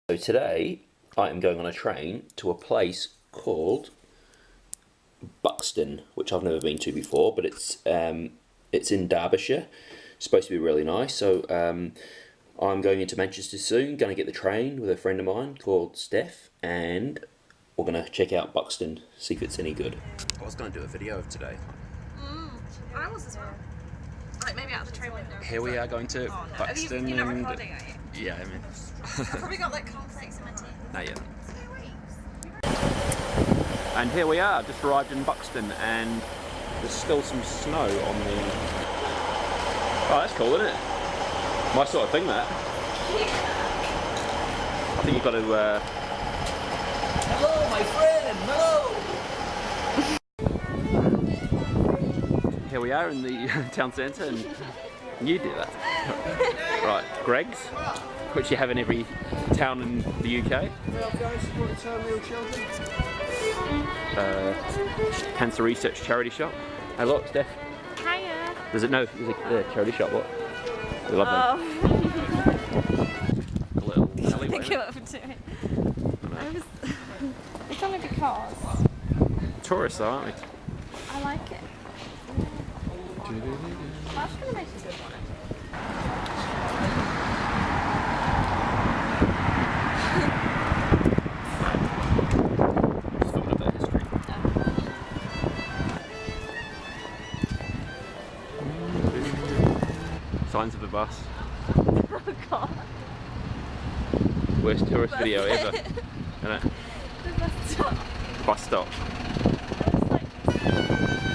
So today I am going on a train to a place called Buxton, which I've never been to before, but it's in Derbyshire. It's supposed to be really nice. So I'm going into Manchester soon, going to get the train with a friend of mine called Steph, and we're going to check out Buxton, see if it's any good. I was going to do a video of today. I was as well. Like maybe out of the train window. Here we are going to Buxton. You're not recording, are you? Yeah, I mean... I've probably got like cornflakes in my teeth. Not yet. And here we are, just arrived in Buxton, and there's still some snow on the... Oh, that's cool, isn't it? My sort of thing, that. I think you've got to... Hello, my friend! Hello! Here we are in the town centre, and you do that. Right, Greg's, which you have in every town in the UK. Cancer Research charity shop. Hey look, Steph. Hiya. There's a charity shop, what? We love them. A little alleyway. Thank you for doing it. It's only because Tourists though, aren't we? I like it. That's gonna make a good one. Just talking about history. Signs of the bus. Oh god. Worst tourist video ever. Isn't it? The bus stop. Bus stop. It's like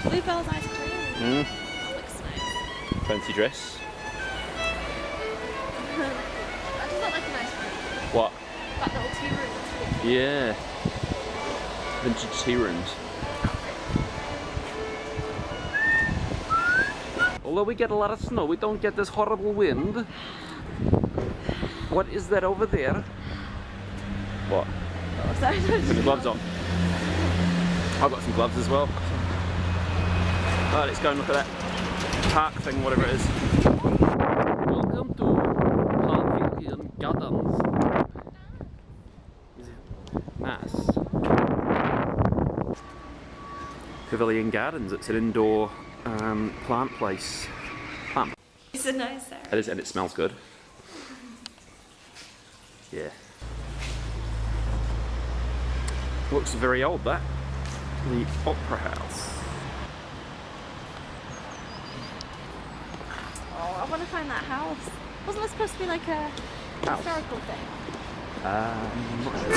Bluebell's ice cream. Mm. That looks nice. Fancy dress. That does look like a nice room. What? That little tea room. Yeah. Vintage tea rooms. Although we get a lot of snow, we don't get this horrible wind. What is that over there? What? Oh, sorry. Put your gloves on. I've got some gloves as well. Alright, let's go and look at that park thing, whatever it is. Welcome to Pavilion Gardens. Nice. Pavilion Gardens, it's an indoor plant place. It's a nice area. It is, and it smells good. Yeah. Looks very old, that. The Opera House. Oh, I want to find that house. Wasn't that supposed to be like a historical thing? I'm not sure.